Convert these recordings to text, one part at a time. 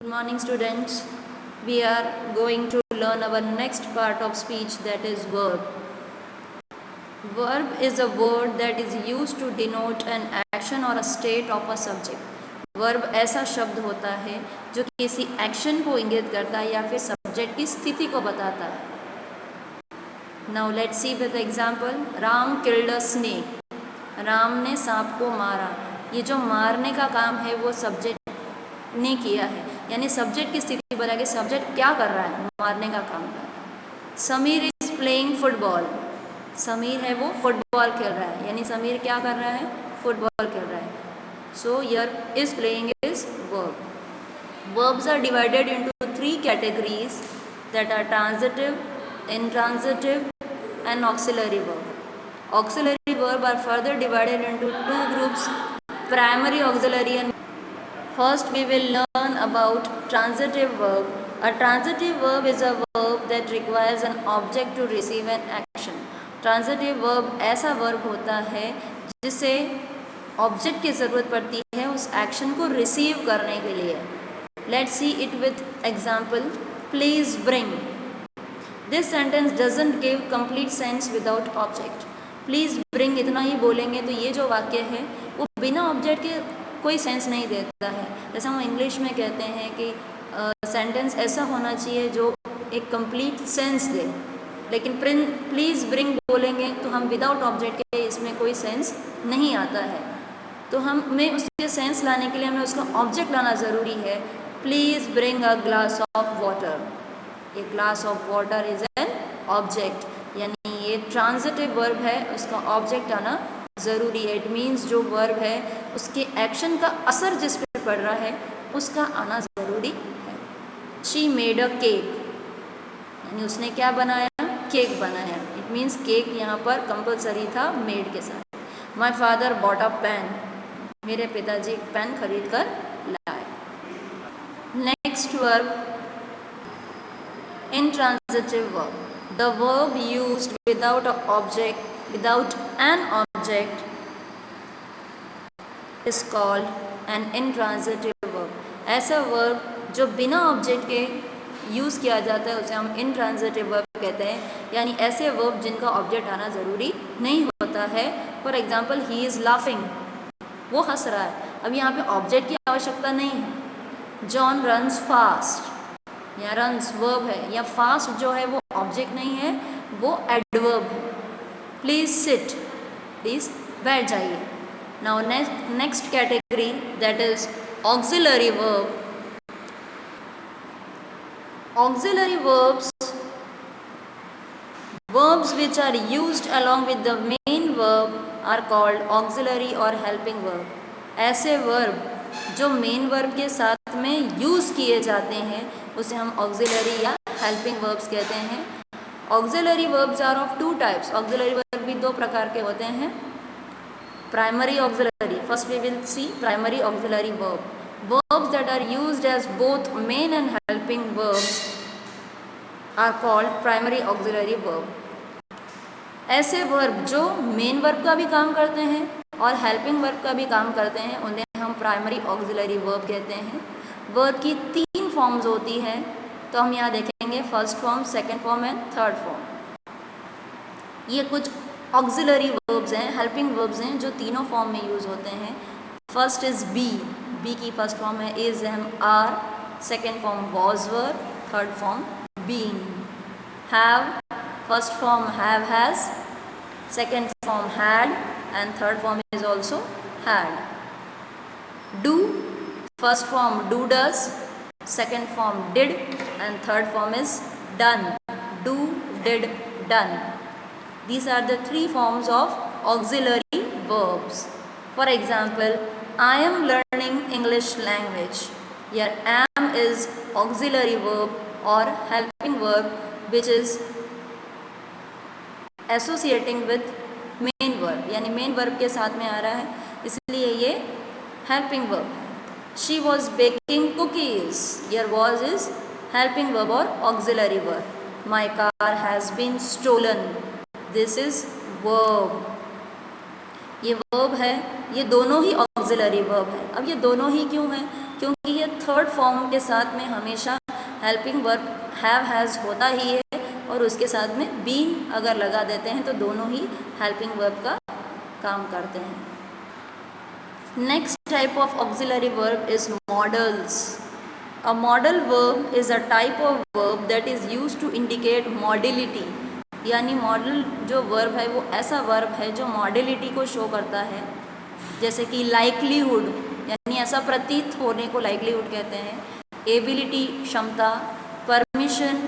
morning, students. We are going to learn our next part of speech, that is verb. Verb is a word that is used to denote an action or a state of a subject. Verb ऐसा शब्द होता है जो किसी action को इंगित करता है या फिर सब्जेक्ट की स्थिति को बताता है. Now let's see with example. Ram killed a snake. Ram ने सांप को मारा. ये जो मारने का काम है वो सब्जेक्ट ने किया है, यानी सब्जेक्ट की स्थिति बता के सब्जेक्ट क्या कर रहा है, मारने का काम कर रहा है. Sameer is playing football. Sameer है वो फुटबॉल खेल रहा है, यानी समीर क्या कर रहा है, फुटबॉल खेल रहा है. So here is playing is verb. Verbs are divided into three categories, that are transitive, intransitive and auxiliary verb. Auxiliary verb are further divided into two groups, primary, auxiliary and. First we will learn about transitive verb. A transitive verb is a verb that requires an object to receive an action. Transitive verb ऐसा verb होता है जिसे object की ज़रूरत पड़ती है उस action को रिसीव करने के लिए. Let's see it with example. Please bring. This sentence doesn't give complete sense without object. Please bring इतना ही बोलेंगे तो ये जो वाक्य है वो बिना ऑब्जेक्ट के कोई सेंस नहीं देता है. जैसे हम इंग्लिश में कहते हैं कि सेंटेंस ऐसा होना चाहिए जो एक कंप्लीट सेंस दे, लेकिन प्लीज़ ब्रिंग बोलेंगे तो हम विदाउट ऑब्जेक्ट के इसमें कोई सेंस नहीं आता है. तो हमें उसके सेंस लाने के लिए हमें उसका ऑब्जेक्ट लाना ज़रूरी है. Please bring a glass of water. A glass of water is an object, यानी ये ट्रांजिटिव वर्ब है, उसका ऑब्जेक्ट आना ज़रूरी है. इट मीन्स जो वर्ब है उसके एक्शन का असर जिस पे पड़ रहा है उसका आना ज़रूरी है. शी मेड अ केक, यानी उसने क्या बनाया, केक बनाया. इट मीन्स केक यहाँ पर कंपलसरी था मेड के साथ. My father bought a pen. मेरे पिताजी पेन खरीद कर लाए. Next verb, intransitive verb. The verb used without an object is called an intransitive verb. ऐसा verb जो बिना ऑब्जेक्ट के यूज़ किया जाता है उसे हम intransitive verb कहते हैं, यानी ऐसे verb जिनका ऑब्जेक्ट आना ज़रूरी नहीं होता है. For example, he is laughing. वो हंस रहा है. अब यहाँ पे ऑब्जेक्ट की आवश्यकता नहीं है. John runs fast. या रन्स वर्ब है, या फास्ट जो है वो ऑब्जेक्ट नहीं है, वो एडवर्ब है. प्लीज़ सिट, प्लीज़ बैठ जाइए. Now next category, that is auxiliary verb. Auxiliary verbs which are used along with the main verb are called auxiliary or helping verb. ऐसे वर्ब जो मेन वर्ब के साथ में यूज़ किए जाते हैं उसे हम ऑक्सिलरी या हेल्पिंग वर्ब्स कहते हैं. Auxiliary verbs are of two types. Auxiliary verb भी दो प्रकार के होते हैं. Primary auxiliary, first we will see primary auxiliary verb. Verbs that are used as both main and helping verbs are called primary auxiliary verb. ऐसे verb जो main verb का भी काम करते हैं और हेल्पिंग वर्ब का भी काम करते हैं उन्हें हम प्राइमरी ऑक्सिलरी वर्ब कहते हैं. वर्ब की तीन फॉर्म्स होती हैं, तो हम यहाँ देखेंगे first form, second form and third form. ये कुछ ऑक्सिलरी वर्ब्स हैं, हेल्पिंग वर्ब्स हैं जो तीनों फॉर्म में यूज़ होते हैं. First is be. बी की फर्स्ट फॉर्म है is, am, are. Second form was were. Third form been. Have, first form have, has. Second form had and third form is also had. Do, first form do, does. Second form did and third form is done. Do, did, done. These are the three forms of auxiliary verbs. For example, I am learning English language. Here am is auxiliary verb or helping verb which is associating with main verb, यानी main verb के साथ में आ रहा है, इसलिए ये helping verb है. She was baking cookies. Here was is helping verb और auxiliary verb. My car has been stolen. This is verb. ये वर्ब है, ये दोनों ही ऑक्सिलरी वर्ब है. अब ये दोनों ही क्यों हैं? क्योंकि ये थर्ड फॉर्म के साथ में हमेशा हेल्पिंग वर्ब हैव हैज़ होता ही है और उसके साथ में बीन अगर लगा देते हैं तो दोनों ही हेल्पिंग वर्ब का काम करते हैं। Next type of auxiliary verb is models. A modal verb is a type of verb that is used to indicate modality, यानी मॉडल जो वर्ब है वो ऐसा वर्ब है जो मॉडलिटी को शो करता है, जैसे कि लाइकलीहुड यानी ऐसा प्रतीत होने को लाइकलीहुड कहते हैं, एबिलिटी क्षमता, परमिशन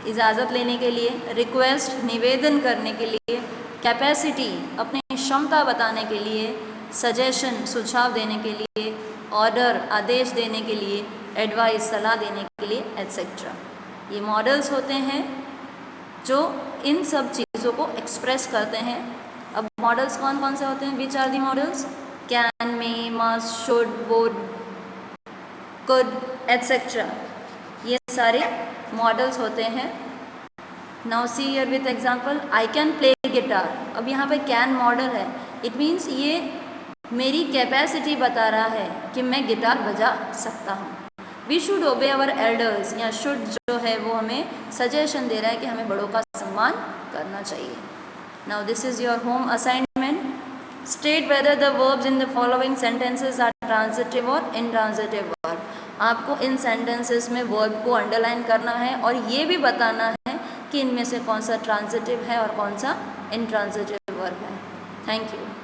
इजाज़त लेने के लिए, रिक्वेस्ट निवेदन करने के लिए, कैपेसिटी अपनी क्षमता बताने के लिए, सजेशन सुझाव देने के लिए, ऑर्डर आदेश देने के लिए, एडवाइस सलाह देने के लिए, एट्सेट्रा। ये मॉडल्स होते हैं जो इन सब चीज़ों को एक्सप्रेस करते हैं। अब मॉडल्स कौन कौन से होते हैं? Which are the modals? Can, may, must, should, would, could, etcetera, ये सारे मॉडल्स होते हैं। Now see here with example, I can play guitar. अब यहाँ पे कैन मॉडल है, इट मीन्स ये मेरी कैपेसिटी बता रहा है कि मैं गिटार बजा सकता हूँ। We should obey our elders, या शुड जो है वो हमें सजेशन दे रहा है कि हमें बड़ों का सम्मान करना चाहिए। Now this is your home assignment. State whether the verbs in the following sentences are transitive और इनट्रांजिटिव वर्ब। आपको इन सेंटेंसेस में वर्ब को अंडरलाइन करना है और ये भी बताना है कि इनमें से कौन सा ट्रांजिटिव है और कौन सा इनट्रांजिटिव वर्ब है। Thank you.